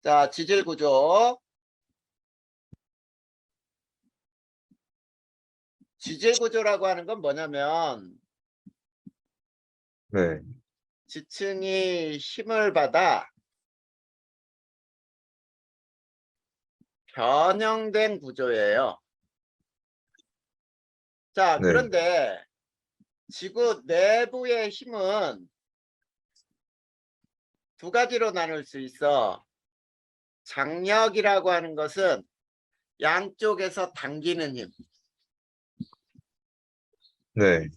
자, 지질 구조. 지질 구조라고 하는 건 뭐냐면 네, 지층이 힘을 받아 변형된 구조예요. 자, 네, 그런데 지구 내부의 힘은 두 가지로 나눌 수 있어. 장력이라고 하는 것은 양쪽에서 당기는 힘. 네,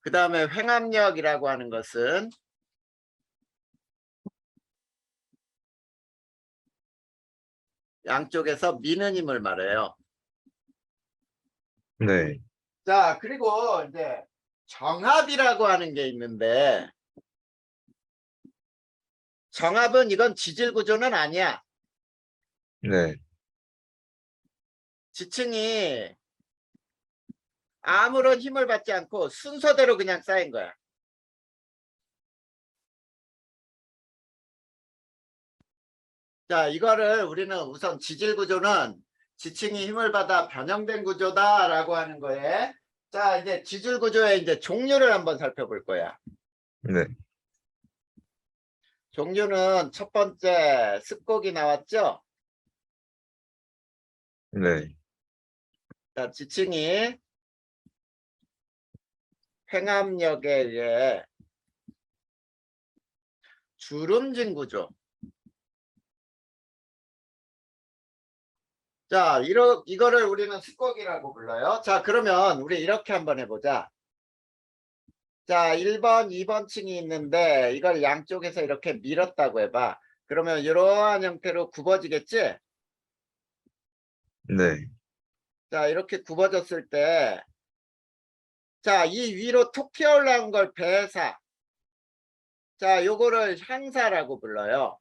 그 다음에 횡압력이라고 하는 것은 양쪽에서 미는 힘을 말해요. 네, 자, 그리고 이제 정압이라고 하는 게 있는데 정압은 이건 지질 구조는 아니야. 네, 지층이 아무런 힘을 받지 않고 순서대로 그냥 쌓인 거야. 자, 이거를 우리는 우선 지질 구조는 지층이 힘을 받아 변형된 구조다라고 하는 거에, 자, 이제 지질 구조의 이제 종류를 한번 살펴볼 거야. 네, 종류는 첫 번째 습곡이 나왔죠. 네, 자, 지층이 횡압력에 의해 주름진 구조. 자, 이거를 우리는 습곡이라고 불러요. 자, 그러면 우리 이렇게 한번 해보자. 자, 1번, 2번 층이 있는데 이걸 양쪽에서 이렇게 밀었다고 해봐. 그러면 이러한 형태로 굽어지겠지? 네, 자, 이렇게 굽어졌을 때, 자, 이 위로 톡 튀어 올라온 걸 배사. 자, 요거를 향사라고 불러요.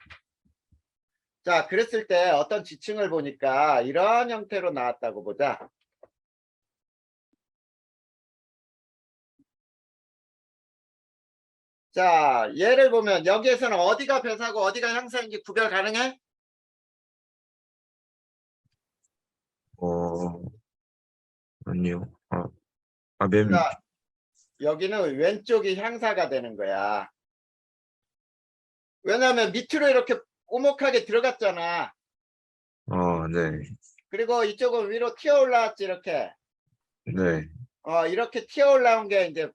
자, 그랬을 때 어떤 지층을 보니까 이런 형태로 나왔다고 보자. 자, 예를 보면 여기에서는 어디가 배사고 어디가 향사인지 구별 가능해? 어, 아니요. 맨 밑, 자, 여기는 왼쪽이 향사가 되는 거야. 왜냐하면 밑으로 이렇게 오목하게 들어갔잖아. 네, 그리고 이쪽은 위로 튀어 올라왔지, 이렇게. 네, 이렇게 튀어 올라온 게 이제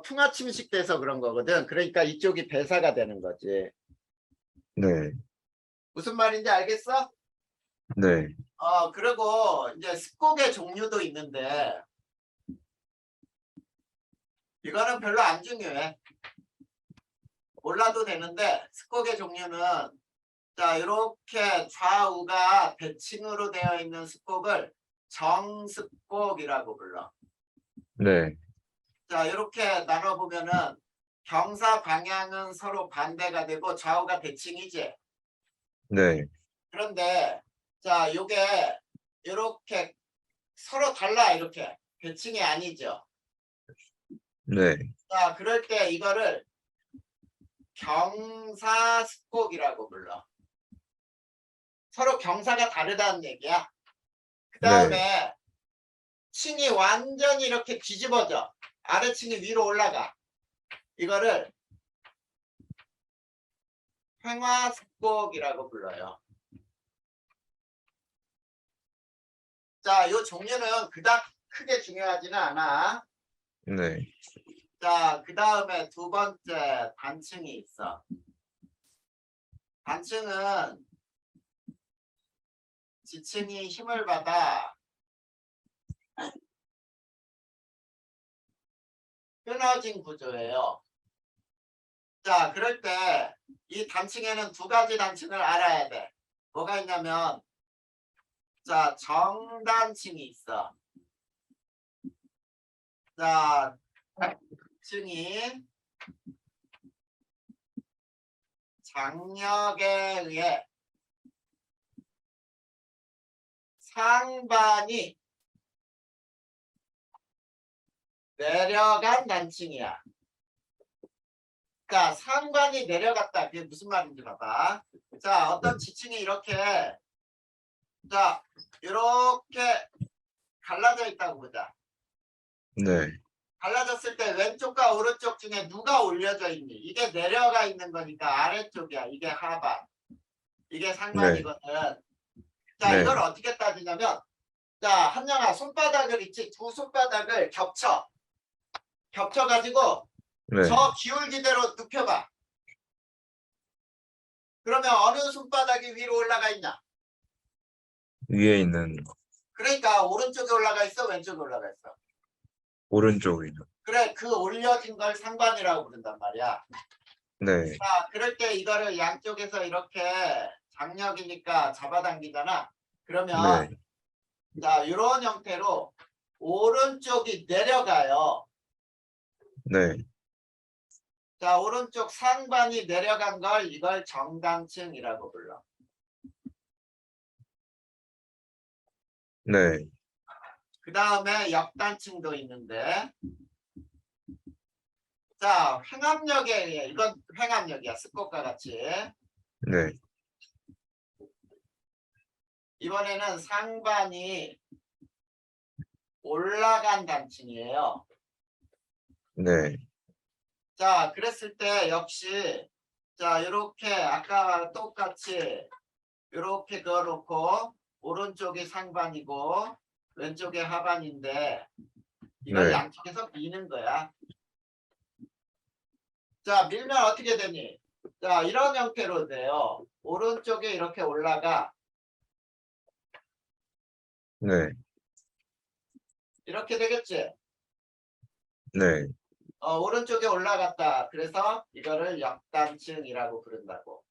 풍화침식 돼서 그런 거거든. 그러니까 이쪽이 배사가 되는 거지. 네, 무슨 말인지 알겠어? 네, 그리고 이제 습곡의 종류도 있는데 이거는 별로 안 중요해. 몰라도 되는데 습곡의 종류는, 자, 이렇게 좌우가 대칭으로 되어 있는 습곡을 정습곡이라고 불러. 네, 자, 이렇게 나눠보면은 경사 방향은 서로 반대가 되고 좌우가 대칭이지. 네, 그런데 자, 요게 이렇게 서로 달라. 이렇게 대칭이 아니죠. 네, 자, 그럴 때 이거를 경사습곡이라고 불러. 서로 경사가 다르다는 얘기야. 그 네, 다음에 층이 완전히 이렇게 뒤집어져. 아래층이 위로 올라가. 이거를 횡화습곡이라고 불러요. 자, 요 종류는 그닥 크게 중요하지는 않아. 네, 자, 그 다음에 두 번째 단층이 있어. 단층은 지층이 힘을 받아 끊어진 구조예요. 자, 그럴 때 이 단층에는 두 가지 단층을 알아야 돼. 뭐가 있냐면, 자, 정단층이 있어. 자, 층이 장력에 의해 상반이 내려간 단층이야. 자, 상관이 내려갔다. 그게 무슨 말인지 봐봐. 자, 어떤 지층이 이렇게 자, 이렇게 갈라져 있다고 보자. 네. 갈라졌을 때 왼쪽과 오른쪽 중에 누가 올려져 있니? 이게 내려가 있는 거니까 아래쪽이야. 이게 하반. 이게 상반이거든. 자, 네. 이걸 어떻게 따지냐면, 자, 한영아, 손바닥을 있지? 두 손바닥을 겹쳐. 겹쳐가지고 네. 저 기울기대로 눕혀봐. 그러면 어느 손바닥이 위로 올라가 있냐? 위에 있는 그러니까 오른쪽에 올라가 있어? 왼쪽에 올라가 있어? 오른쪽이죠. 그래, 그 올려진 걸 상반이라고 부른단 말이야. 네. 자, 그럴 때 이거를 양쪽에서 이렇게 장력이니까 잡아당기잖아. 그러면 네. 자, 이런 형태로 오른쪽이 내려가요. 네. 자, 오른쪽 상반이 내려간 걸 이걸 정단층이라고 불러. 네. 그 다음에 역단층도 있는데, 자, 횡압력에 의해, 이건 횡압력이야. 스꽃과 같이. 네. 이번에는 상반이 올라간 단층이에요. 네. 자, 그랬을 때 역시 자, 이렇게 아까 똑같이 이렇게 그어놓고 오른쪽이 상반이고 왼쪽이 하반인데 이걸 네. 양쪽에서 미는 거야. 자, 밀면 어떻게 되니? 자, 이런 형태로 돼요. 오른쪽에 이렇게 올라가. 네. 이렇게 되겠지? 네. 오른쪽에 올라갔다. 그래서 이거를 역단층이라고 부른다고.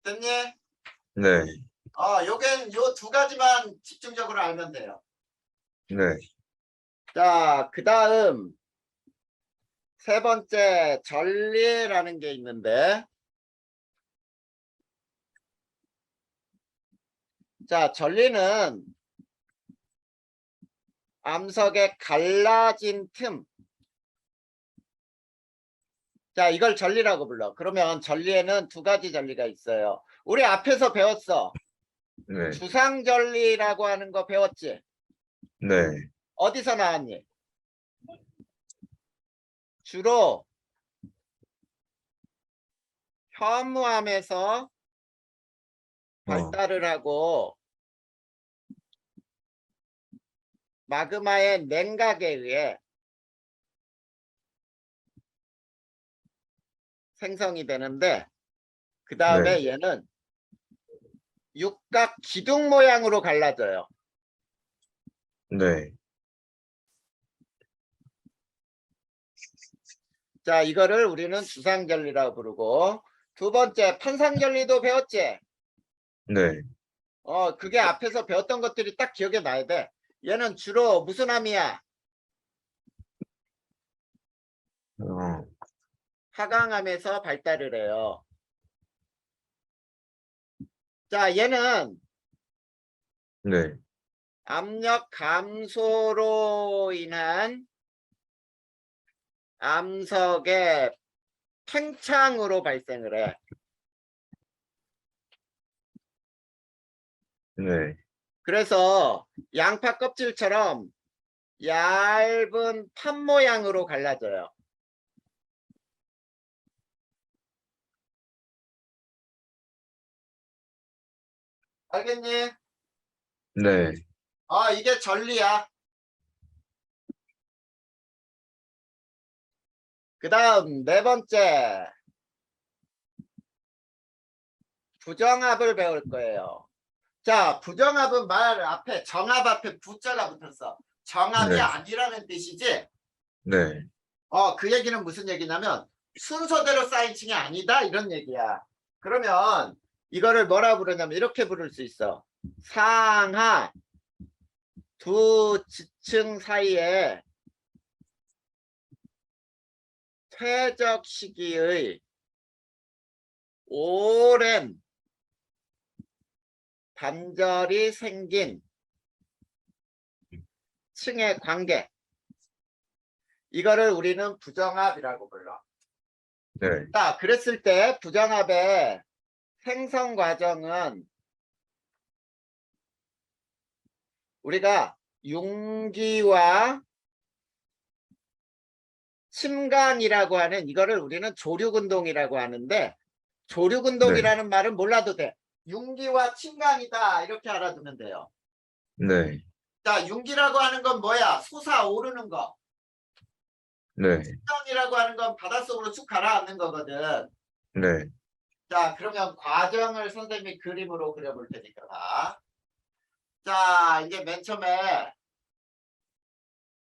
됐니? 네. 요겐 요 두 가지만 집중적으로 알면 돼요. 네. 자, 그 다음 세 번째 전리라는 게 있는데, 자, 전리는 암석의 갈라진 틈. 자, 이걸 전리라고 불러. 그러면 전리에는 두 가지 전리가 있어요. 우리 앞에서 배웠어. 네. 주상전리라고 하는 거 배웠지? 네. 어디서 나왔니? 주로 현무암에서 발달을 하고 마그마의 냉각에 의해 생성이 되는데, 그 다음에 네. 얘는 육각 기둥 모양으로 갈라져요. 네. 자, 이거를 우리는 주상전리라고 부르고, 두 번째 판상전리도 배웠지? 네. 그게 앞에서 배웠던 것들이 딱 기억에 나야 돼. 얘는 주로 무슨 암이야? 어, 하강암에서 발달을 해요. 자, 얘는 네. 압력 감소로 인한 암석의 팽창으로 발생을 해. 네. 그래서 양파 껍질처럼 얇은 판 모양으로 갈라져요. 알겠니? 네. 이게 전리야. 그 다음 네 번째 부정합을 배울 거예요. 자, 부정합은 말 앞에 정합 앞에 부자가 붙었어. 정합이 네. 아니라는 뜻이지. 네. 그 얘기는 무슨 얘기냐면 순서대로 쌓인 층이 아니다 이런 얘기야. 그러면 이거를 뭐라 부르냐면 이렇게 부를 수 있어. 상하 두 지층 사이에 퇴적 시기의 오랜 단절이 생긴 층의 관계. 이거를 우리는 부정합이라고 불러. 네. 자, 그랬을 때 부정합의 생성 과정은 우리가 융기와 침강이라고 하는 이거를 우리는 조류근동이라고 하는데 조류근동이라는 말은 몰라도 돼. 융기와 침강이다 이렇게 알아두면 돼요. 네. 자, 융기라고 하는 건 뭐야? 솟아오르는 거. 네. 침강이라고 하는 건 바닷속으로 쭉 가라앉는 거거든. 네. 자, 그러면 과정을 선생님이 그림으로 그려볼 테니까 봐. 자, 이제 맨 처음에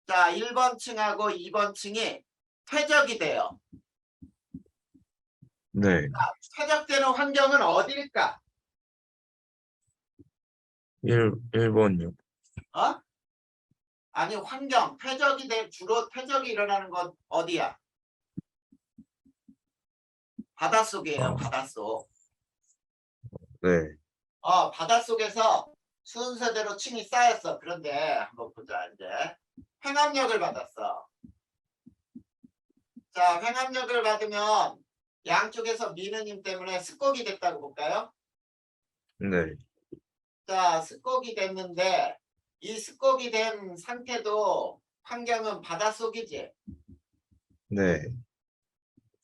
자, 1번 층하고 2번 층이 퇴적이 돼요. 네. 퇴적되는 환경은 어디일까? 1번이요. 어? 아니, 환경, 주로 퇴적이 일어나는 건 어디야? 바닷속이에요, 아, 바닷속. 네. 바닷속에서 순서대로 층이 쌓였어. 그런데 한번 보자, 이제. 횡압력을 받았어. 자, 횡압력을 받으면 양쪽에서 미는 힘 때문에 습곡이 됐다고 볼까요? 네. 자, 습곡이 됐는데 이 습곡이 된 상태도 환경은 바닷속이지. 네.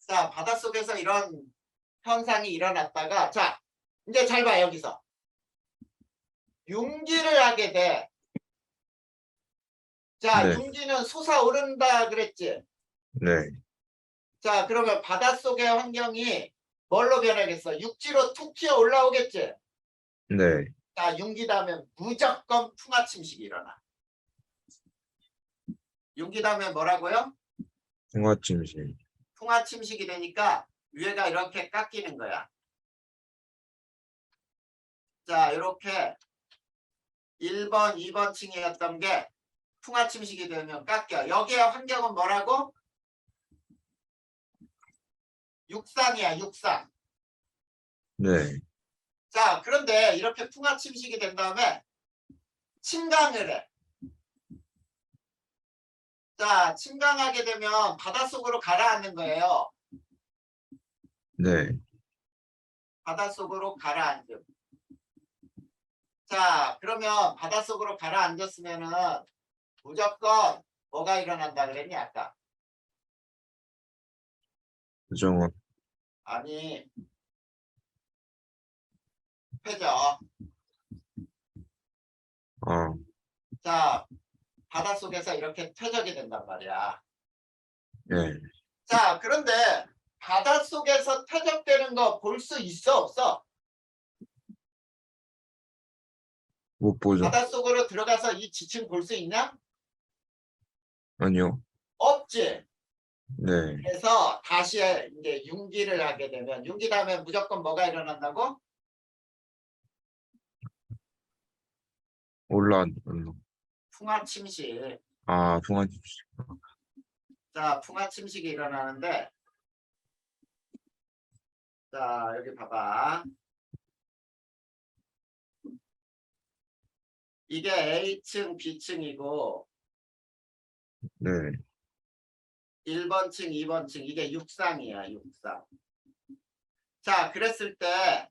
자, 바닷속에서 이런 현상이 일어났다가 자, 이제 잘 봐, 여기서. 융기를 하게 돼. 자, 네. 융기는 솟아오른다 그랬지. 네. 자, 그러면 바닷속의 환경이 뭘로 변하겠어? 육지로 툭 튀어 올라오겠지. 네. 자, 융기다면 무조건 풍화침식이 일어나. 융기다면 뭐라고요? 통화침실. 풍화침식이 되니까 위에가 이렇게 깎이는 거야. 자, 이렇게 1번, 2번 층이었던 게 풍화침식이 되면 깎여. 여기에 환경은 뭐라고? 육상이야, 육상. 네. 자, 그런데 이렇게 풍화침식이 된 다음에 침강을 해. 자, 침강하게 되면 바닷속으로 가라앉는 거예요. 네. 바닷속으로 가라앉음. 자, 그러면 바닷속으로 가라앉았으면은 무조건 뭐가 일어난다 그랬니, 아까? 부정합. 아니, 퇴적. 아, 자, 바닷속에서 이렇게 퇴적이 된단 말이야. 네. 자, 그런데 바닷속에서 퇴적되는 거 볼 수 있어, 없어? 못 보죠. 바닷속으로 들어가서 이 지층 볼 수 있냐? 아니요. 없지. 네. 그래서 다시 이제 융기를 하게 되면 융기 다음에 무조건 뭐가 일어난다고? 올라. 풍화침식. 아, 통화침실. 자, 풍화침식이 일어나는데 자, 여기 봐봐. 이게 A층, B층이고 네. 1번 층, 2번 층 이게 육상이야, 육상. 자, 그랬을 때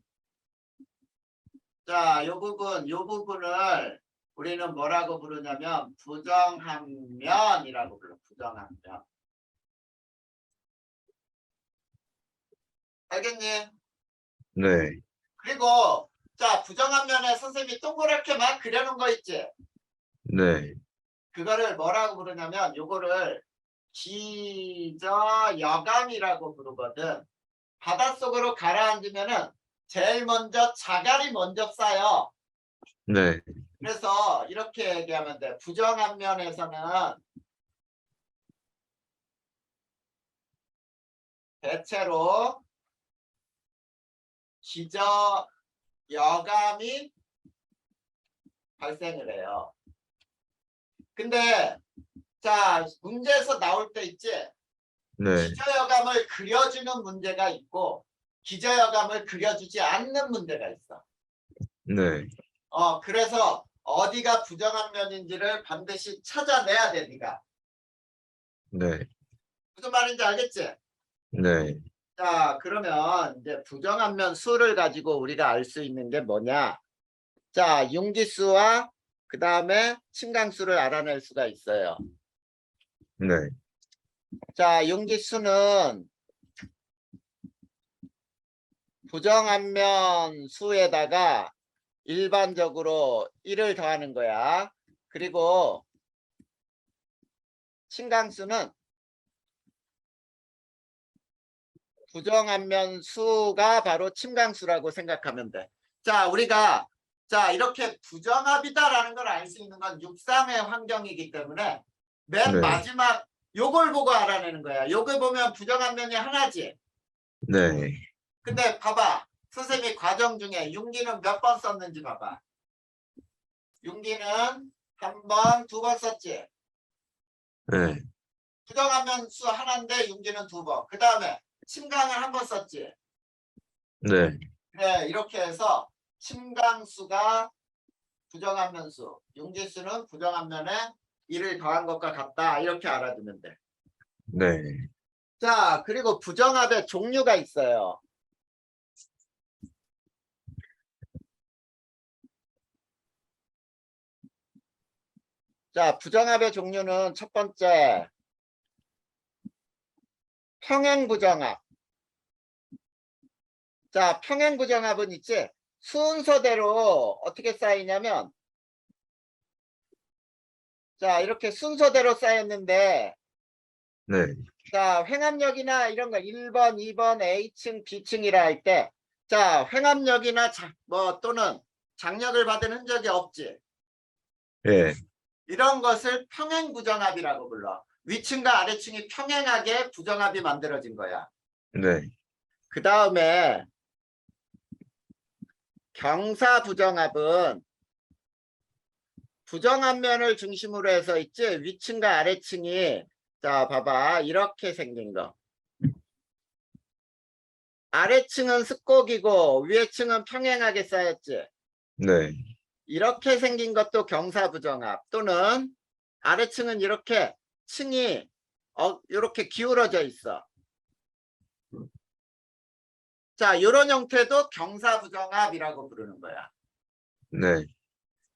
자, 요 부분을 우리는 뭐라고 부르냐면 부정합면이라고 불러. 부정합면. 알겠니? 네. 그리고 자, 부정합면에 선생님이 동그랗게 막 그려놓은 거 있지? 네. 그거를 뭐라고 부르냐면 요거를 기저여감이라고 부르거든. 바닷속으로 가라앉으면은 제일 먼저 자갈이 먼저 쌓여. 네. 그래서 이렇게 얘기하면 돼. 부정합면에서는 대체로 기저여감이 발생을 해요. 근데 자, 문제에서 나올 때 있지? 네. 기저여감을 그려주는 문제가 있고 기저여감을 그려주지 않는 문제가 있어. 네. 그래서 어디가 부정한 면인지를 반드시 찾아내야 돼, 네가. 네. 무슨 말인지 알겠지? 네. 자, 그러면 이제 부정한면 수를 가지고 우리가 알 수 있는 게 뭐냐? 자, 융기수와 그 다음에 침강수를 알아낼 수가 있어요. 네. 자, 융기수는 부정한면 수에다가 일반적으로 1을 더하는 거야. 그리고 침강수는 부정한면 수가 바로 침강수라고 생각하면 돼. 자, 우리가 자 이렇게 부정합이다라는 걸 알 수 있는 건 육상의 환경이기 때문에 맨 네. 마지막 요걸 보고 알아내는 거야. 요걸 보면 부정한면이 하나지. 네. 근데 봐봐. 선생님이 과정 중에 융기는 몇 번 썼는지 봐봐. 융기는 한 번, 두 번 썼지. 네. 부정한면 수 하나인데 융기는 두 번. 그 다음에 침강을 한 번 썼지. 네. 네, 이렇게 해서 침강수가 부정한면수, 융기수는 부정한면에 1을 더한 것과 같다. 이렇게 알아두면 돼. 네. 자, 그리고 부정합의 종류가 있어요. 자, 부정합의 종류는 첫 번째 평행부정합. 자, 평행부정합은 있지. 순서대로 어떻게 쌓이냐면 자, 이렇게 순서대로 쌓였는데 네. 자, 횡압력이나 이런 거 1번, 2번, A층, B층이라 할 때 자, 횡압력이나 또는 장력을 받은 흔적이 없지. 예. 이런 것을 평행부정합이라고 불러. 위층과 아래층이 평행하게 부정합이 만들어진 거야. 네. 그 다음에 경사부정합은 부정한 면을 중심으로 해서 있지. 위층과 아래층이 자 봐봐 이렇게 생긴 거. 아래층은 습곡이고 위에층은 평행하게 쌓였지. 네. 이렇게 생긴 것도 경사부정합 또는 아래층은 이렇게 층이 이렇게 기울어져 있어. 자, 이런 형태도 경사부정합이라고 부르는 거야. 네.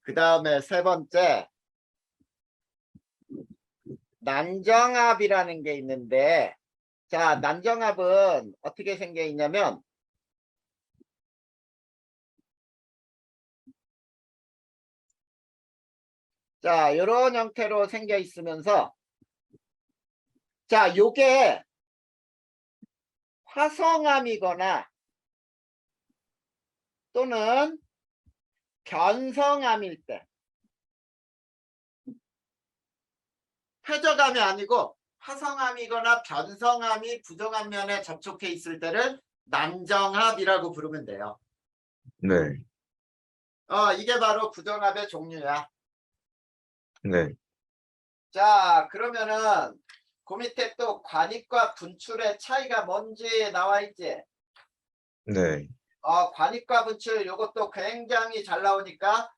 그 다음에 세 번째 난정합이라는 게 있는데 자, 난정합은 어떻게 생겨 있냐면 자, 이런 형태로 생겨 있으면서 자, 요게 화성암이거나 또는 견성암일 때 회저감이 아니고 화성암이거나 변성암이 부정한 면에 접촉해 있을 때를 난정합이라고 부르면 돼요. 네. 이게 바로 부정합의 종류야. 네. 자, 그러면은 그 밑에 또 관입과 분출의 차이가 뭔지 나와 있지? 네. 관입과 분출 요것도 굉장히 잘 나오니까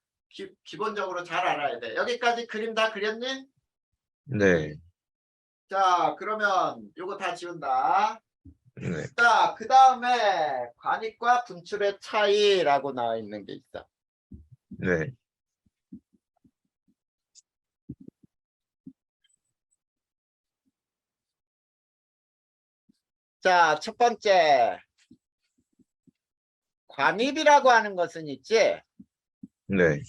기본적으로 잘 알아야 돼. 여기까지 그림 다 그렸니? 네. 자, 그러면 요거 다 지운다. 네. 자, 그 다음에 관입과 분출의 차이라고 나와 있는 게 있어. 네. 자, 첫 번째 관입이라고 하는 것은 있지. 네.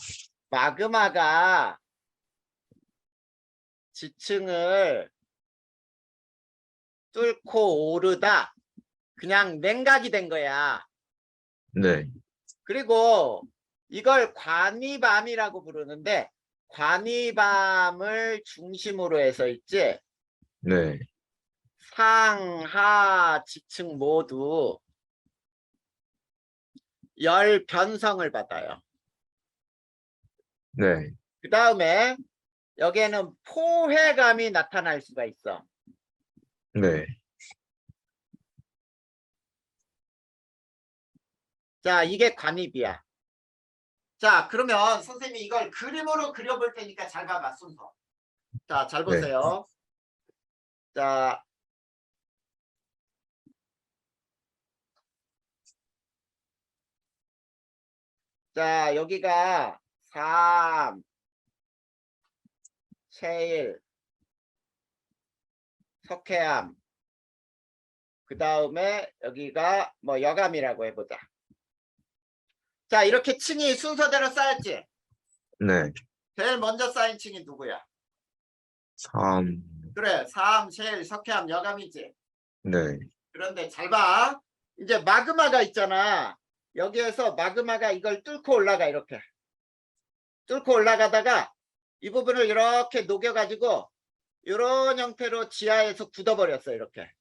마그마가 지층을 뚫고 오르다 그냥 냉각이 된 거야. 네. 그리고 이걸 관입암이라고 부르는데 관입암을 중심으로 해서 있지. 네. 상하 지층 모두 열 변성을 받아요. 네. 그 다음에 여기에는 포회감이 나타날 수가 있어. 네. 자, 이게 관입이야. 자, 그러면 선생님이 이걸 그림으로 그려볼 테니까 잘 봐봐, 순서. 자, 잘 네. 보세요. 자, 자, 여기가 3, 셰일, 석회암, 그 다음에 여기가 뭐 여감이라고 해보자. 자, 이렇게 층이 순서대로 쌓였지? 네. 제일 먼저 쌓인 층이 누구야? 3, 그래, 3, 셰일, 석회암, 여감이지? 네. 그런데 잘 봐. 이제 마그마가 있잖아. 여기에서 마그마가 이걸 뚫고 올라가, 이렇게. 뚫고 올라가다가 이 부분을 이렇게 녹여가지고 이런 형태로 지하에서 굳어버렸어, 이렇게.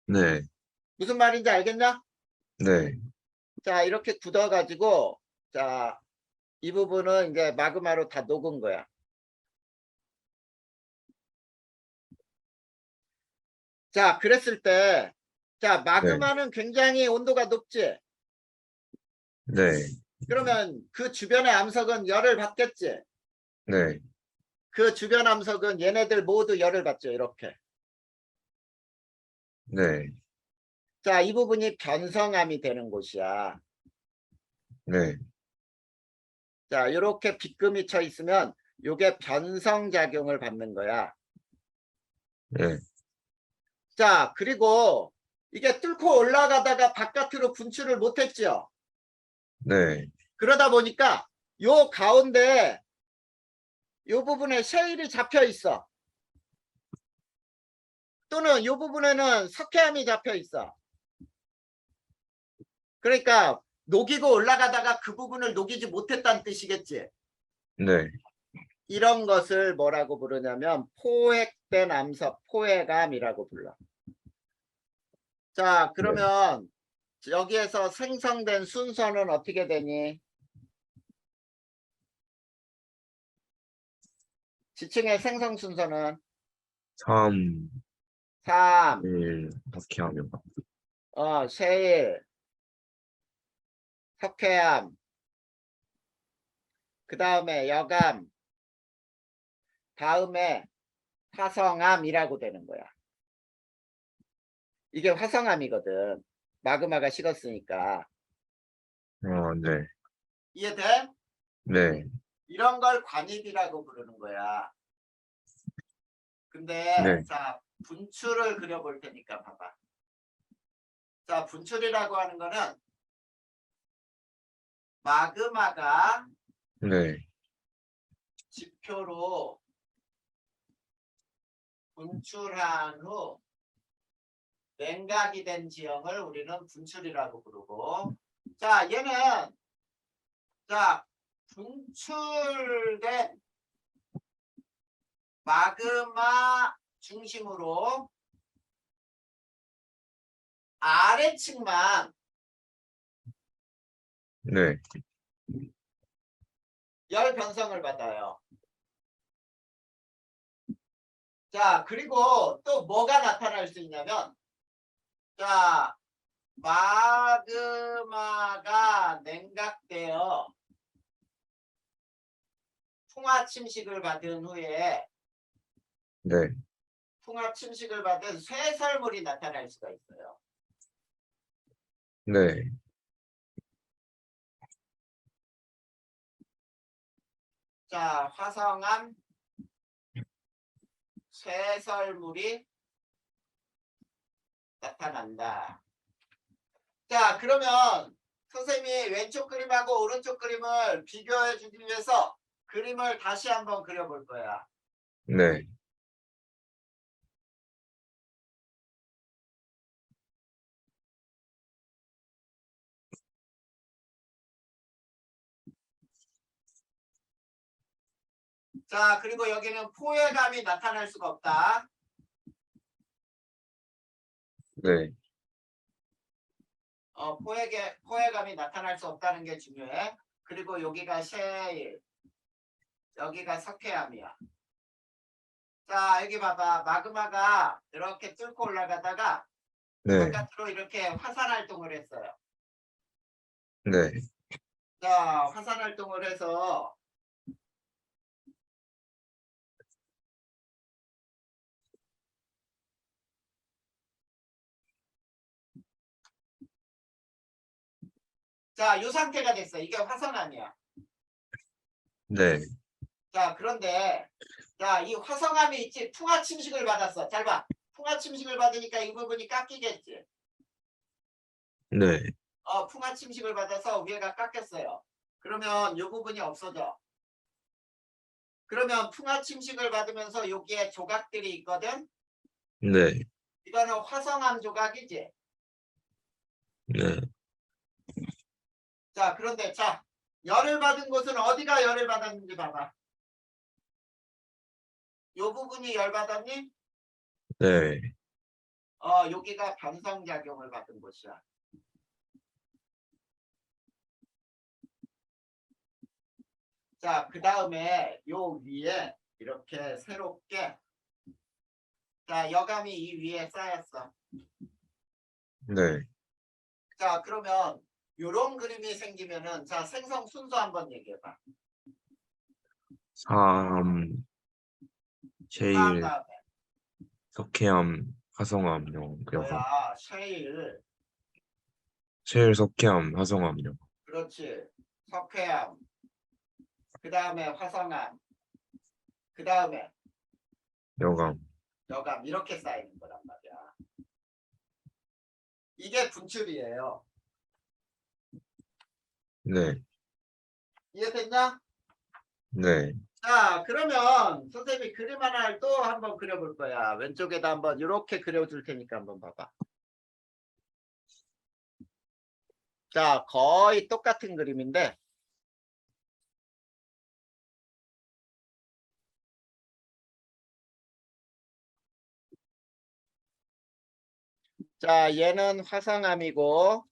네. 무슨 말인지 알겠냐? 네. 자, 이렇게 굳어가지고, 자, 이 부분은 이제 마그마로 다 녹은 거야. 자, 그랬을 때, 자, 마그마는 굉장히 온도가 높지? 네. 그러면 그 주변의 암석은 열을 받겠지? 네. 그 주변 암석은 얘네들 모두 열을 받죠, 이렇게. 네. 자, 이 부분이 변성암이 되는 곳이야. 네. 자, 이렇게 빗금이 쳐 있으면 요게 변성작용을 받는 거야. 네. 자, 그리고 이게 뚫고 올라가다가 바깥으로 분출을 못했죠. 네. 그러다 보니까 요 가운데 요 부분에 셰일이 잡혀 있어. 또는 요 부분에는 석회암이 잡혀 있어. 그러니까 녹이고 올라가다가 그 부분을 녹이지 못했다는 뜻이겠지. 네. 이런 것을 뭐라고 부르냐면 포획된 암석, 포획암이라고 불러. 자, 그러면 여기에서 생성된 순서는 어떻게 되니? 지층의 생성 순서는 3, 3, 1, 어떻게 하면 셰일, 석회암, 그 다음에 여감, 다음에 화성암이라고 되는 거야. 이게 화성암이거든. 마그마가 식었으니까. 네. 이해돼? 네. 이런 걸 관입이라고 부르는 거야. 근데 네. 자, 분출을 그려볼 테니까 봐봐. 자, 분출이라고 하는 거는 마그마가 네. 지표로 분출한 후 냉각이 된 지형을 우리는 분출이라고 부르고, 자, 얘는 자, 분출된 마그마 중심으로 아래층만 네. 열 변성을 받아요. 자, 그리고 또 뭐가 나타날 수 있냐면, 자, 마그마가 냉각되어 풍화 침식을 받은 후에 네. 풍화 침식을 받은 쇠설물이 나타날 수가 있어요. 네. 자, 화성암 쇠설물이 나타난다. 자, 그러면 선생님이 왼쪽 그림하고 오른쪽 그림을 비교해 주기 위해서 그림을 다시 한번 그려볼 거야. 네. 자, 그리고 여기는 포획감이 나타날 수가 없다. 네. 포획감이 나타날 수 없다는 게 중요해. 그리고 여기가 셰일, 여기가 석회암이야. 자, 여기 봐봐. 마그마가 이렇게 뚫고 올라가다가 네. 바깥으로 이렇게 화산 활동을 했어요. 네. 자, 화산 활동을 해서 자, 이 상태가 됐어. 이게 화성암이야. 네. 자, 그런데 자, 이 화성암이 있지. 풍화 침식을 받았어. 잘 봐. 풍화 침식을 받으니까 이 부분이 깎이겠지. 네. 풍화 침식을 받아서 위에가 깎였어요. 그러면 이 부분이 없어져. 그러면 풍화 침식을 받으면서 여기에 조각들이 있거든. 네. 이거는 화성암 조각이지. 네. 자, 그런데 자, 열을 받은 곳은 어디가 열을 받았는지 봐봐. 요 부분이 열 받았니? 네. 여기가 반성작용을 받은 곳이야. 자, 그 다음에 요 위에 이렇게 새롭게 자, 여감이 이 위에 쌓였어. 네. 자, 그러면 요런 그림이 생기면은 자, 생성 순서 한번 얘기해봐. 3, 다음 셰일, 다음에 석회암, 화성암, 여감. 뭐야? 셰일, 셰일, 석회암, 화성암, 여감. 그렇지. 석회암, 그 다음에 화성암, 그 다음에 여감. 여감 이렇게 쌓이는 거란 말이야. 이게 분출이에요. 네. 이해됐냐? 네. 자, 그러면 선생님이 그림 하나를 또 한번 그려볼 거야. 왼쪽에다 한번 이렇게 그려줄 테니까 한번 봐봐. 자, 거의 똑같은 그림인데 자, 얘는 화성암이고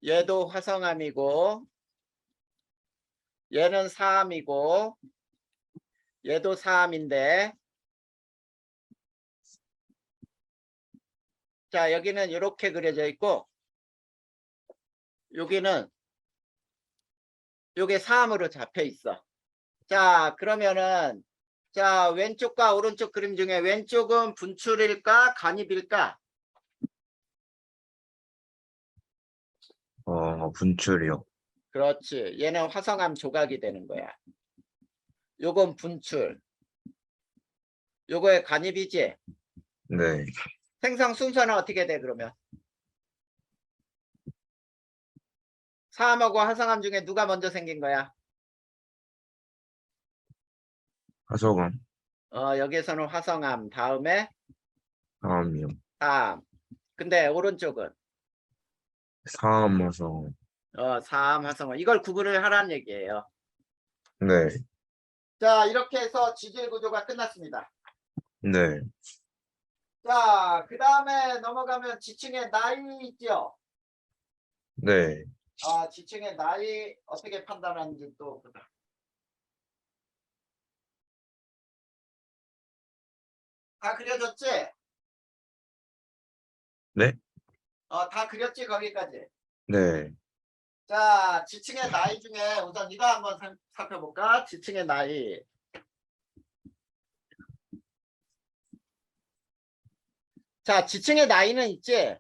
얘도 화성암이고 얘는 사암이고 얘도 사암인데 자, 여기는 이렇게 그려져 있고 여기는 요게 사암으로 잡혀 있어. 자, 그러면은 자, 왼쪽과 오른쪽 그림 중에 왼쪽은 분출일까 간입일까? 분출이요. 그렇지. 얘는 화성암 조각이 되는 거야. 요건 분출. 요거의 간입이지. 네. 생성 순서는 어떻게 돼 그러면? 사암하고 화성암 중에 누가 먼저 생긴 거야? 화성암, 여기에서는 화성암 다음에 사암이요. 사암. 근데 오른쪽은 사암, 화성암. 사암, 화성암. 이걸 구분을 하라는 얘기예요. 네. 자, 이렇게 해서 지질 구조가 끝났습니다. 네. 자, 그 다음에 넘어가면 지층의 나이 있죠? 네. 지층의 나이 어떻게 판단하는지 또 보자. 다 그려졌지? 네? 다 그렸지 거기까지. 네. 자, 지층의 나이 중에 우선 이거 한번 살펴볼까? 지층의 나이. 자, 지층의 나이는 있지?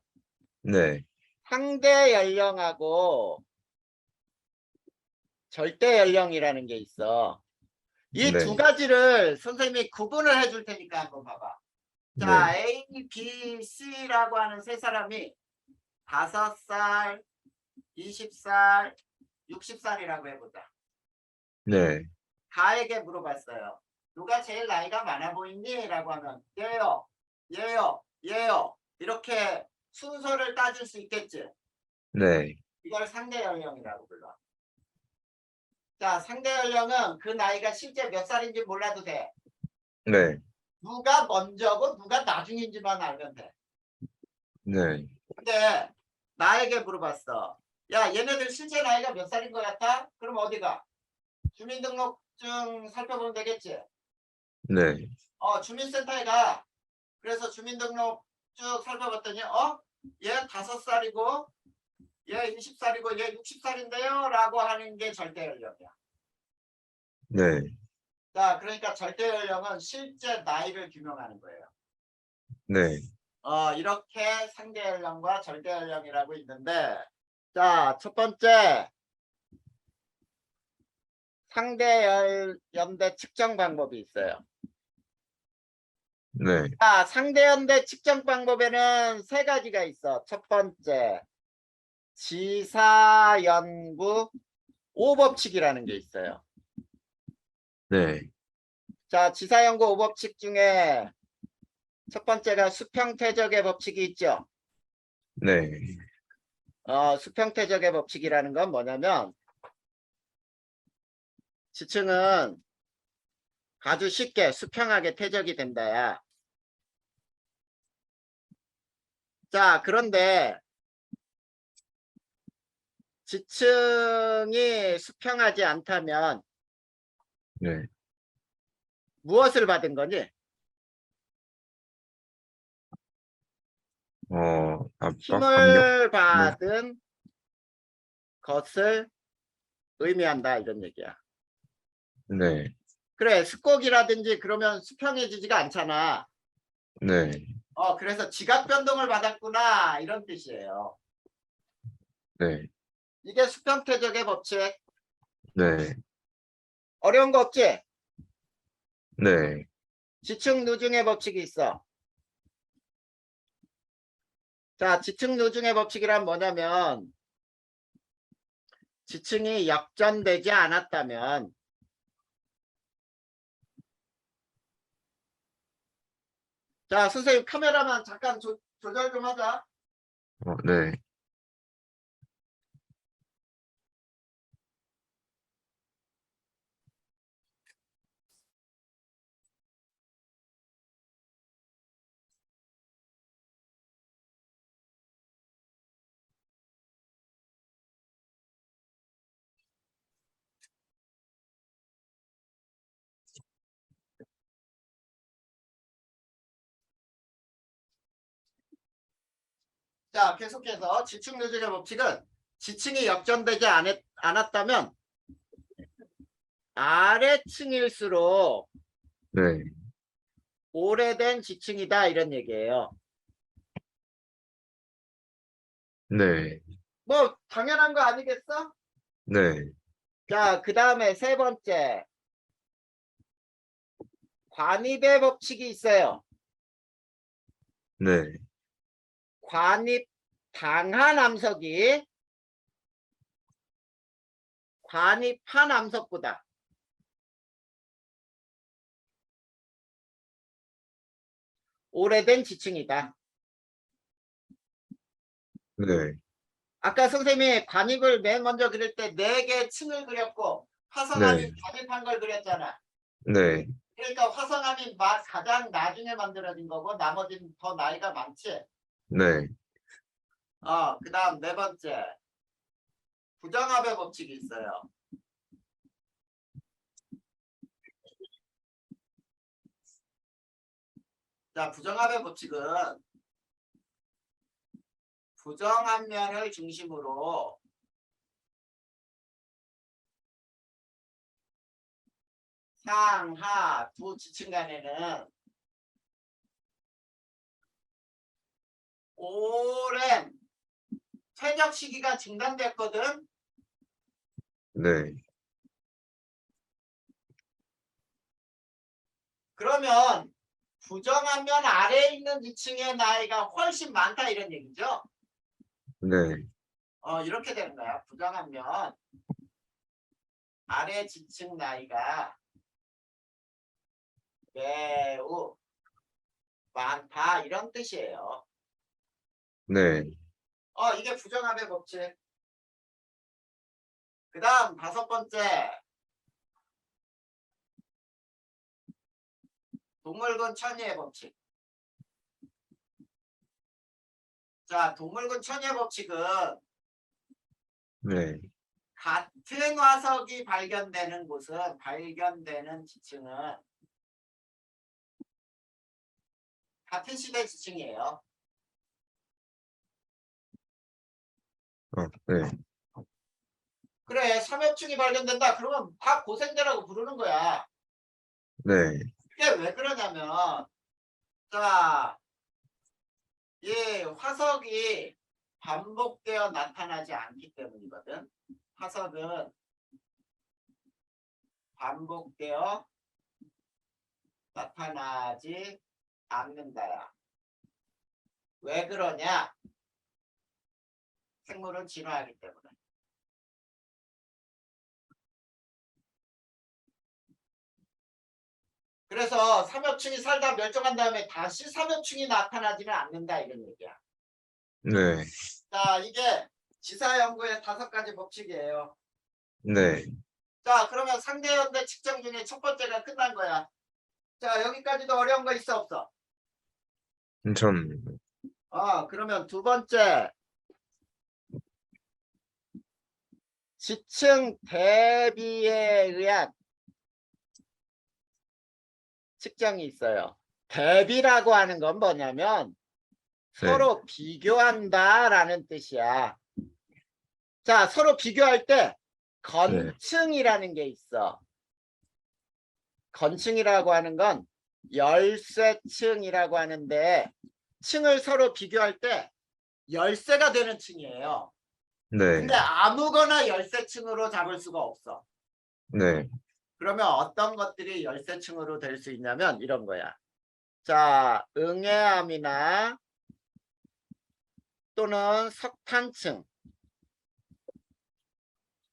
네. 상대 연령하고 절대 연령이라는 게 있어. 이 네. 두 가지를 선생님이 구분을 해줄 테니까 한번 봐봐. 자, 네. A, B, C라고 하는 세 사람이 5살, 20살, 60살이라고 해보자. 네. 가에게 물어봤어요. 누가 제일 나이가 많아 보이니? 라고 하면 얘요, 얘요, 얘요. 이렇게 순서를 따질 수 있겠지. 네. 이걸 상대 연령이라고 불러. 자, 상대 연령은 그 나이가 실제 몇 살인지 몰라도 돼. 네. 누가 먼저고 누가 나중인지만 알면 돼. 네. 근데 나에게 물어봤어. 야, 얘네들 실제 나이가 몇 살인 것 같아? 그럼 어디가? 주민등록증 살펴보면 되겠지. 네. 주민센터에 가. 그래서 주민등록 쭉 살펴봤더니 얘 5살이고 얘 20살이고 얘 60살인데요 라고 하는 게 절대 연령이야. 네. 자, 그러니까 절대 연령은 실제 나이를 규명하는 거예요. 네. 이렇게 상대 연령과 절대 연령이라고 있는데 자, 첫 번째 상대 연대 측정 방법이 있어요. 네. 자, 상대 연대 측정 방법에는 세 가지가 있어. 첫 번째 지사연부 5법칙이라는 게 있어요. 네. 자, 지사연구 5법칙 중에 첫 번째가 수평태적의 법칙이 있죠. 네. 수평태적의 법칙이라는 건 뭐냐면 지층은 아주 쉽게 수평하게 태적이 된다야. 자, 그런데 지층이 수평하지 않다면 네. 무엇을 받은 거니? 압력? 힘을 네. 받은 것을 의미한다 이런 얘기야. 네. 그래, 습곡이라든지 그러면 수평해지지가 않잖아. 네. 그래서 지각 변동을 받았구나 이런 뜻이에요. 네. 이게 수평태적의 법칙. 네. 어려운 거 없지? 네. 지층 누중의 법칙이 있어. 자, 지층 누중의 법칙이란 뭐냐면 지층이 역전되지 않았다면 자, 선생님 카메라만 잠깐 조절 좀 하자. 네. 자, 계속해서 지층 누중의 법칙은 지층이 역전되지 않았다면 아래층일수록 네. 오래된 지층이다 이런 얘기예요. 네. 뭐 당연한 거 아니겠어? 네. 자, 그 다음에 세 번째 관입의 법칙이 있어요. 네. 관입 당한 암석이 관입한 암석보다 오래된 지층이다. 네. 아까 선생님이 관입을 맨 먼저 그릴 때 4개 층을 그렸고 화성암이 네. 관입한 걸 그렸잖아. 네. 그러니까 화성암이 가장 나중에 만들어진 거고 나머지는 더 나이가 많지. 네. 그 다음 네 번째 부정합의 법칙이 있어요. 자, 부정합의 법칙은 부정한 면을 중심으로 상하 두 지층 간에는 오랜 퇴적 시기가 중단됐거든. 네. 그러면 부정한 면 아래에 있는 지층의 나이가 훨씬 많다 이런 얘기죠. 네. 이렇게 되는 거야. 부정한 면 아래 지층 나이가 매우 많다 이런 뜻이에요. 네. 이게 부정합의 법칙. 그 다음 다섯 번째 동물군 천리의 법칙. 자, 동물군 천리의 법칙은 네. 같은 화석이 발견되는 곳은 발견되는 지층은 같은 시대 지층이에요. 네. 그래, 삼엽층이 발견된다. 그러면 다 고생대라고 부르는 거야. 네. 이게 왜 그러냐면 자, 이 화석이 반복되어 나타나지 않기 때문이거든. 화석은 반복되어 나타나지 않는다야. 왜 그러냐? 생물은 진화하기 때문에. 그래서 삼엽충이 살다 멸종한 다음에 다시 삼엽충이 나타나지는 않는다 이런 얘기야. 네. 자, 이게 지사 연구의 5가지 법칙이에요. 네. 자, 그러면 상대연대 측정 중에 첫 번째가 끝난 거야. 자, 여기까지도 어려운 거 있어 없어? 전, 그러면 두 번째 지층 대비에 의한 측정이 있어요. 대비라고 하는 건 뭐냐면 서로 비교한다라는 뜻이야. 자, 서로 비교할 때 건층이라는 게 있어. 건층이라고 하는 건 열쇠층이라고 하는데 층을 서로 비교할 때 열쇠가 되는 층이에요. 네. 근데 아무거나 열쇠층으로 잡을 수가 없어. 네. 그러면 어떤 것들이 열쇠층으로 될 수 있냐면 이런 거야. 자, 응애암이나 또는 석탄층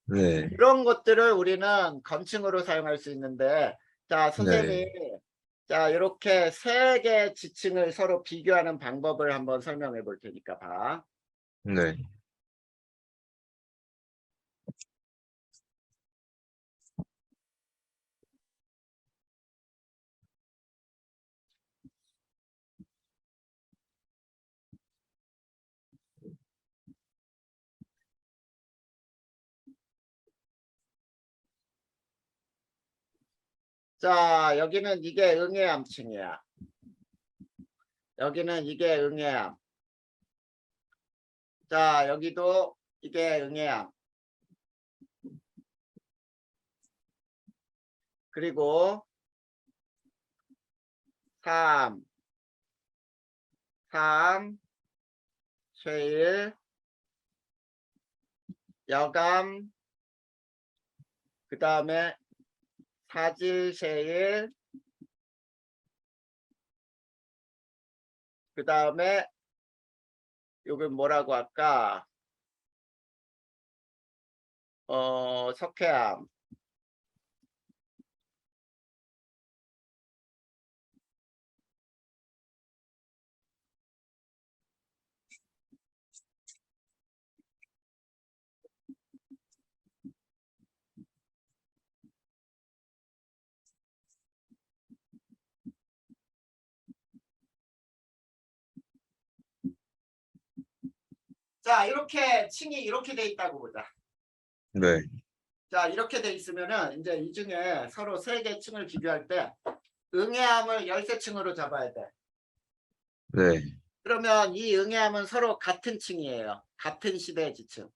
네. 이런 것들을 우리는 건층으로 사용할 수 있는데, 자, 선생님이 자, 이렇게 3개 지층을 서로 비교하는 방법을 한번 설명해 볼 테니까 봐. 네. 자, 여기는 이게 응애암층이야. 여기는 이게 응애암. 자, 여기도 이게 응애암. 그리고 3, 쉐일, 여감, 그 다음에 사질쉐일, 그 다음에 이건 뭐라고 할까? 석회암. 자, 이렇게 층이 이렇게 돼 있다고 보자. 네. 자, 이렇게 돼 있으면은 이제 이 중에 서로 3개 층을 비교할 때 응애암을 열쇠층으로 잡아야 돼. 네. 그러면 이 응애암은 서로 같은 층이에요. 같은 시대 지층.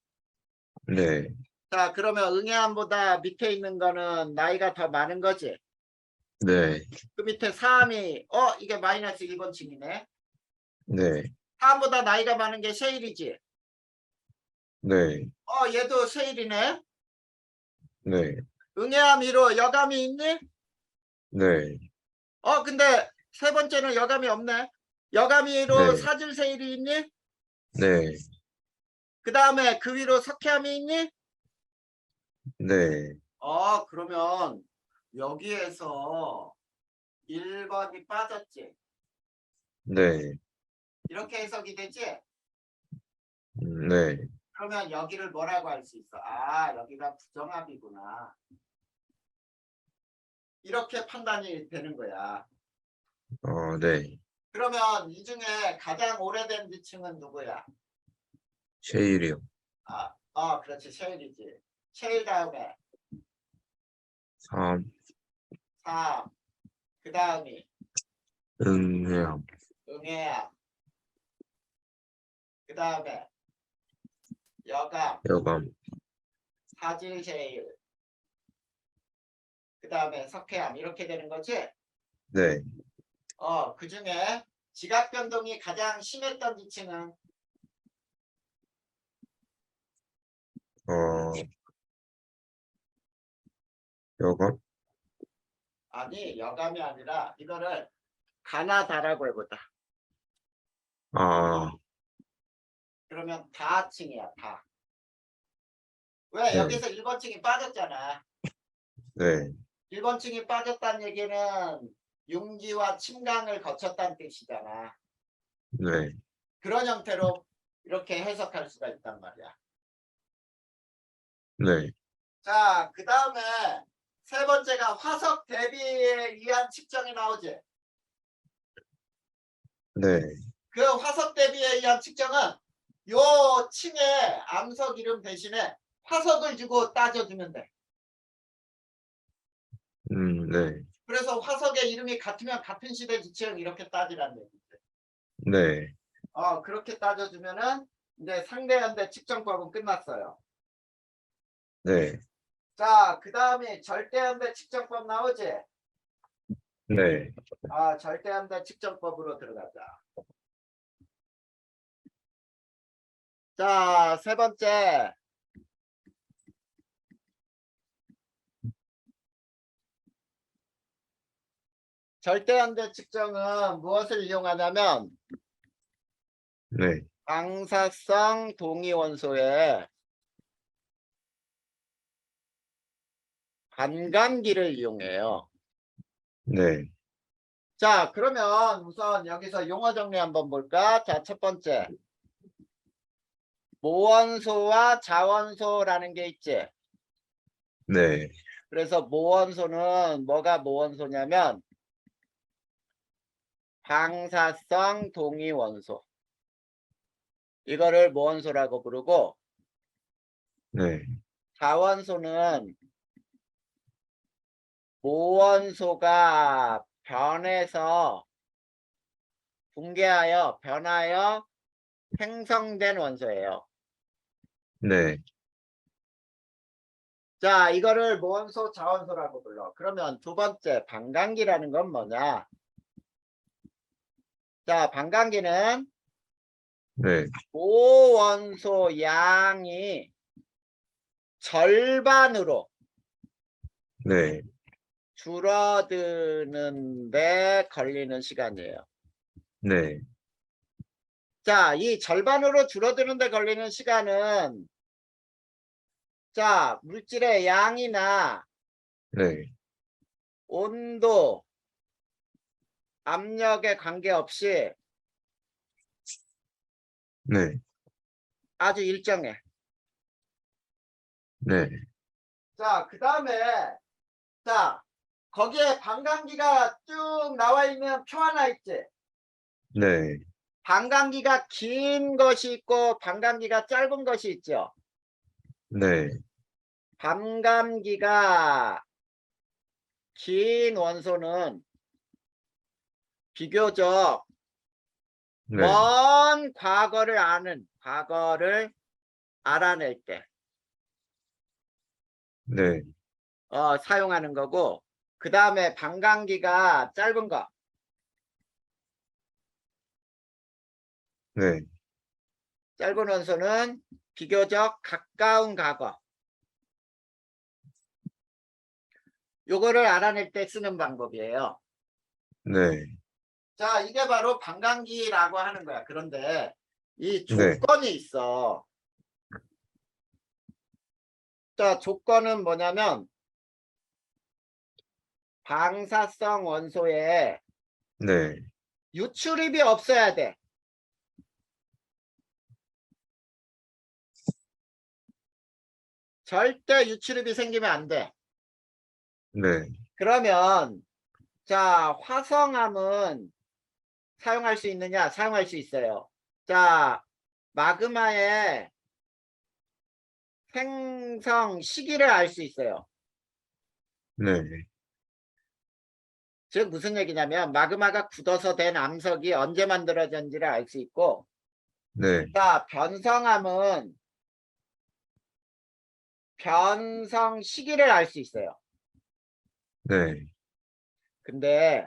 네. 자, 그러면 응애암보다 밑에 있는 거는 나이가 더 많은 거지. 네. 그 밑에 사암이 이게 마이너스 1번 층이네. 네. 사암보다 나이가 많은 게 쉐일이지. 네. 얘도 쉐일이네. 네. 응애암 1호 여감이 있니? 네. 근데 세 번째는 여감이 없네. 여감이 1호 네. 사질세일이 있니? 네. 그 다음에 그 위로 석회암이 있니? 네. 그러면 여기에서 1번이 빠졌지. 네. 이렇게 해석이 되지? 네. 그러면 여기를 뭐라고 할 수 있어? 여기가 부정합이구나. 이렇게 판단이 되는 거야. 네. 그러면 이 중에 가장 오래된 지층은 누구야? 셰일이요. 그렇지. 쉐일이지. 쉐일 다음에 3, 4, 그 다음이 응애암, 응애암, 그 다음에 여감, 여감. 사질쉐일, 그 다음에 석회암 이렇게 되는 거지? 네. 그 중에 지각 변동이 가장 심했던 지층은 어, 여건? 아니, 여감이 아니라 이거를 가나다라고 해보자. 아, 그러면 다층이야, 다. 왜? 네, 여기서 1번층이 빠졌잖아. 네, 1번층이 빠졌다는 얘기는 융기와 침강을 거쳤다는 뜻이잖아. 네, 그런 형태로 이렇게 해석할 수가 있단 말이야. 네, 자, 그 다음에 세 번째가 화석 대비에 의한 측정이 나오지. 네, 그 화석 대비에 의한 측정은 요 층에 암석 이름 대신에 화석을 주고 따져주면 돼. 네, 그래서 화석의 이름이 같으면 같은 시대 지층 이렇게 따지라는 얘기지. 네, 그렇게 따져주면은 이제 상대연대 측정법은 끝났어요. 네, 자, 그 다음에 절대연대 측정법 나오지? 네, 절대연대 측정법으로 들어가자. 자, 세 번째. 절대연대 측정은 무엇을 이용하냐면 네, 방사성 동위원소의 반감기를 이용해요. 네, 자, 그러면 우선 여기서 용어 정리 한번 볼까? 자, 첫 번째. 모원소와 자원소라는 게 있지. 네, 그래서 모원소는 뭐가 모원소냐면 방사성 동위원소. 이거를 모원소라고 부르고 네, 자원소는 모원소가 변해서 붕괴하여 변하여 생성된 원소예요. 네, 자, 이거를 모원소, 자원소라고 불러. 그러면 두 번째 반감기라는 건 뭐냐? 자, 반감기는 네, 모원소 양이 절반으로 네, 줄어드는데 걸리는 시간이에요. 네, 자, 이 절반으로 줄어드는데 걸리는 시간은 자, 물질의 양이나 네, 온도, 압력에 관계없이 네, 아주 일정해. 네, 자, 그 다음에 자, 거기에 반감기가 쭉 나와 있는 표 하나 있지. 네, 반감기가 긴 것이 있고 반감기가 짧은 것이 있죠. 네, 반감기가 긴 원소는 비교적 네, 먼 과거를 알아낼 때 네, 사용하는 거고, 그 다음에 반감기가 짧은 거, 네, 짧은 원소는 비교적 가까운 과거, 요거를 알아낼 때 쓰는 방법이에요. 네, 자, 이게 바로 반감기라고 하는 거야. 그런데 이 네, 조건이 있어. 자, 조건은 뭐냐면 방사성 원소에 네, 유출입이 없어야 돼. 절대 유출입이 생기면 안 돼. 네, 그러면 자, 화성암은 사용할 수 있느냐? 사용할 수 있어요. 자, 마그마의 생성 시기를 알 수 있어요. 네, 즉 무슨 얘기냐면 마그마가 굳어서 된 암석이 언제 만들어졌는지를 알 수 있고, 네, 자, 변성암은 변성 시기를 알 수 있어요. 네, 근데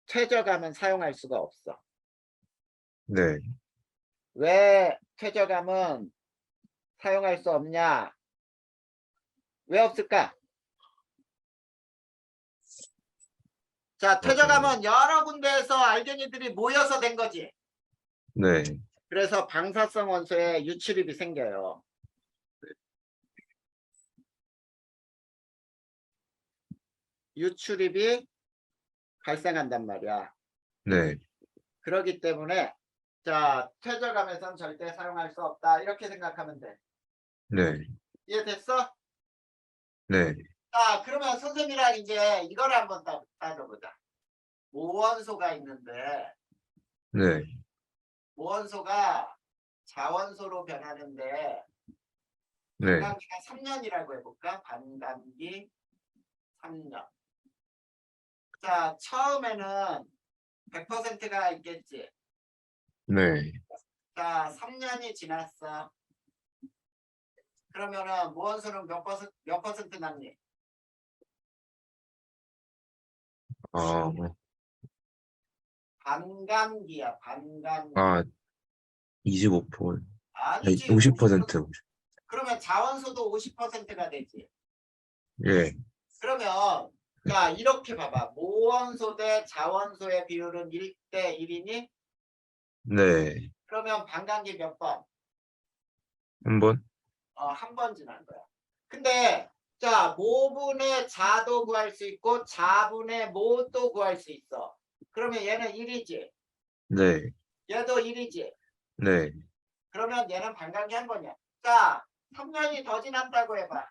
퇴적암은 사용할 수가 없어. 네, 왜 퇴적암은 사용할 수 없냐? 왜 없을까? 자, 퇴적하면 여러 군데에서 알갱이들이 모여서 된 거지. 네. 그래서 방사성 원소에 유출입이 생겨요. 유출입이 발생한단 말이야. 네. 그렇기 때문에 자, 퇴적함에선 절대 사용할 수 없다. 이렇게 생각하면 돼. 네. 이해됐어? 네. 자, 그러면 선생님이랑 이제 이걸 한번 따져보자. 모원소가 있는데 네. 모원소가 자원소로 변하는데 네. 반감기가 3년이라고 해볼까? 반감기 3년. 자, 처음에는 100%가 있겠지. 네. 자, 3년이 지났어. 그러면은 무원수는 몇 퍼센트 남니? 아, 반감기야, 반감기. 아, 25%. 아니지, 50%. 그러면 자원수도 50%가 되지. 예. 그러면 자, 이렇게 봐봐. 모원소 대 자원소의 비율은 1대 1이니? 네. 그러면 반감기 몇 번? 한 번? 한 번 지난 거야. 근데 자, 모분의 자도 구할 수 있고 자분의 모도 구할 수 있어. 그러면 얘는 1이지. 네. 얘도 1이지. 네. 그러면 얘는 반감기 한 번이야. 자, 3년이 더 지났다고 해봐.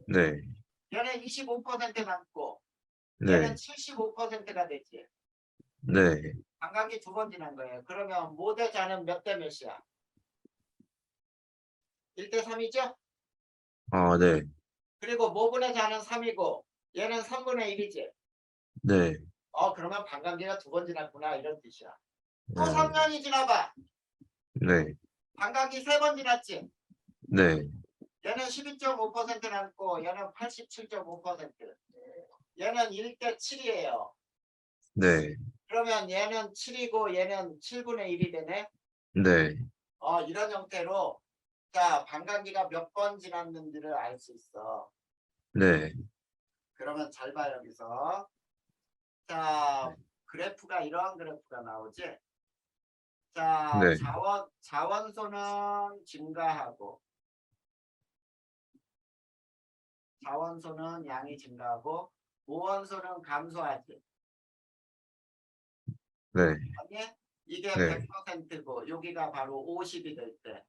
네. 얘는 25% 남고 네. 얘는 75%가 되지. 네. 반감기 2번 지난 거예요. 그러면 모 대 자는 몇 대 몇이야? 1대 3이죠? 아, 네. 그리고 모분의 자는 3이고 얘는 3분의 1이지. 네. 그러면 반감기가 2번 지났구나 이런 뜻이야. 또 어, 3년이 지나봐. 네. 반감기 3번 지났지. 네. 얘는 12.5% 남고 얘는 87.5%. 얘는 1대 7이에요. 네. 그러면 얘는 7이고 얘는 7분의 1이 되네. 네. 이런 형태로 자, 반감기가 몇 번 지났는지를 알 수 있어. 네. 그러면 잘 봐 여기서. 자, 그래프가 이러한 그래프가 나오지. 자, 네. 자원소는 증가하고 자원소는 양이 증가하고 모원소는 감소하지. 네. 아니? 이게 네. 100%고 여기가 바로 50이 될 때 네.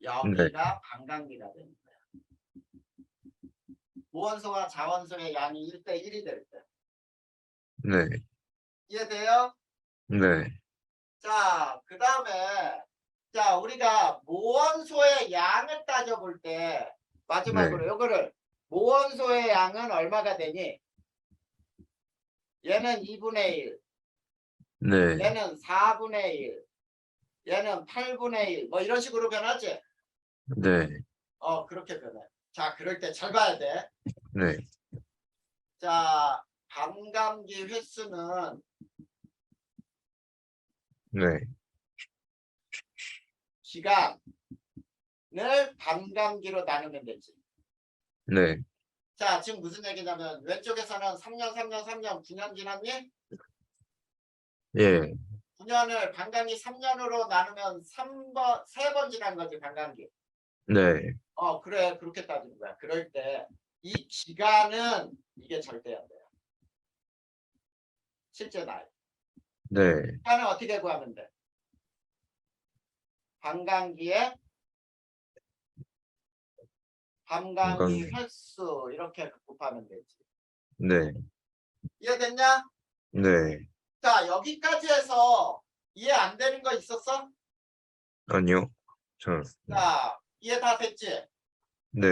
여기가 반감기가 되는 거야. 모원소와 자원소의 양이 1대 1이 될 때. 네. 이해돼요? 네. 자, 그 다음에 자, 우리가 모원소의 양을 따져볼 때 마지막으로 요거를 모원소의 양은 얼마가 되니? 얘는 2분의 1, 네. 얘는 4분의 1, 얘는 8분의 1, 뭐 이런 식으로 변하지? 네. 그렇게 변해. 자, 그럴 때 잘 봐야 돼. 네. 자, 반감기 횟수는 네. 시간을 반감기로 나누면 되지. 네. 자, 지금 무슨 얘기냐면 왼쪽에서는 3년, 3년, 3년, 9년 지났니? 예. 9년을 반감기 3년으로 나누면 3번 지난 거지, 반감기. 네. 그래, 그렇게 따지는 거야. 그럴 때 이 기간은 이게 절대 안 돼요. 실제 나이. 네. 기간은 어떻게 구하면 돼? 반감기에 반감기 횟수 이렇게 곱하면 되지. 네. 이해됐냐? 네. 자, 여기까지 해서 이해 안 되는 거 있었어? 아니요. 저, 자, 이해 다 됐지? 네.